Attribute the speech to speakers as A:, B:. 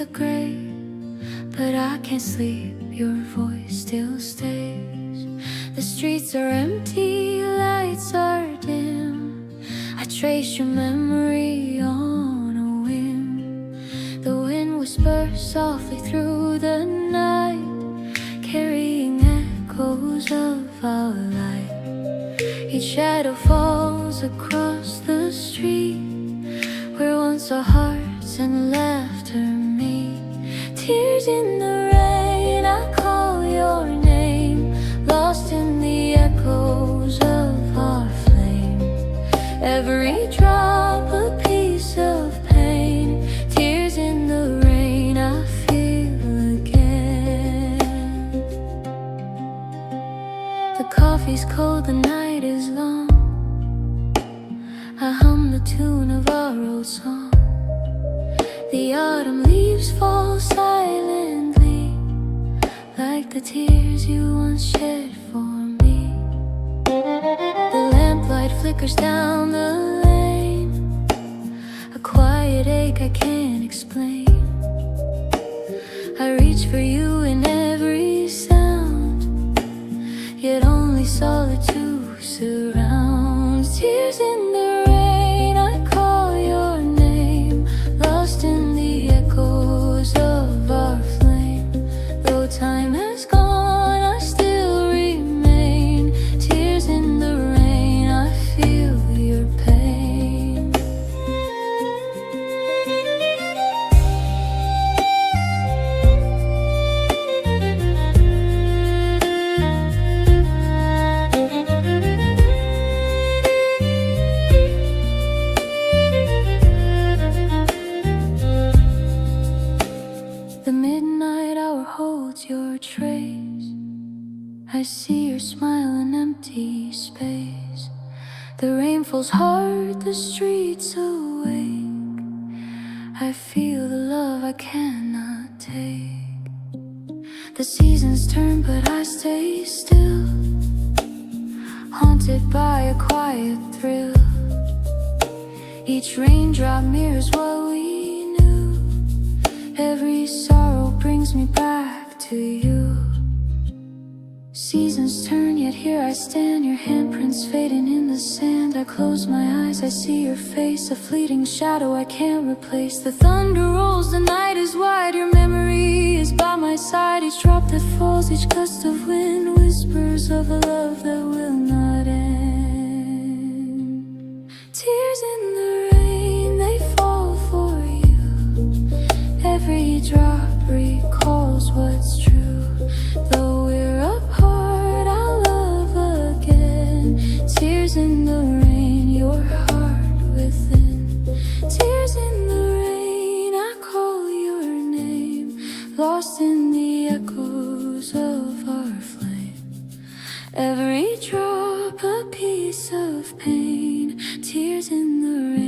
A: the gray, but I can't sleep, your voice still stays. The streets are empty, lights are dim. I trace your memory on a whim. The wind whispers softly through the night, carrying echoes of our life. Each shadow falls across the street, where once our hearts and laughter meet. Tears in the rain, I call your name, lost in the echoes of our flame. Every drop a piece of pain. Tears in the rain, I feel again. The coffee's cold, the night is long. I hum the tune of our old song. The autumn leaves fall silently, like the tears you once shed for me. The lamplight flickers down the lane, a quiet ache I can't explain. I reach for you in every sound, yet only solitude surrounds. Tears in the rain, I call your name, lost in the echoes of our flame. Though time has gone, I still remain. Tears in the rain, I feel your pain. The midnight hour holds your trace. I see your smile in empty space. The rain falls hard, the streets awake. I feel the love I cannot take. The seasons turn, but I stay still, haunted by a quiet thrill. Each raindrop mirrors what we knew. Every sorrow brings me back to you. Seasons turn, yet here I stand, your handprints fading in the sand. I close my eyes, I see your face, a fleeting shadow I can't replace. The thunder rolls, the night is wide, your memory is by my side. Each drop that falls, each gust of wind whispers of a love that will not end. Tears in the rain, they fall for you. Every drop recalls what's true. Though we're apart, I'll love again. Tears in the rain, your heart within. Tears in the rain, I call your name, lost in the echoes of our flame. Every drop a piece of pain. Tears in the rain.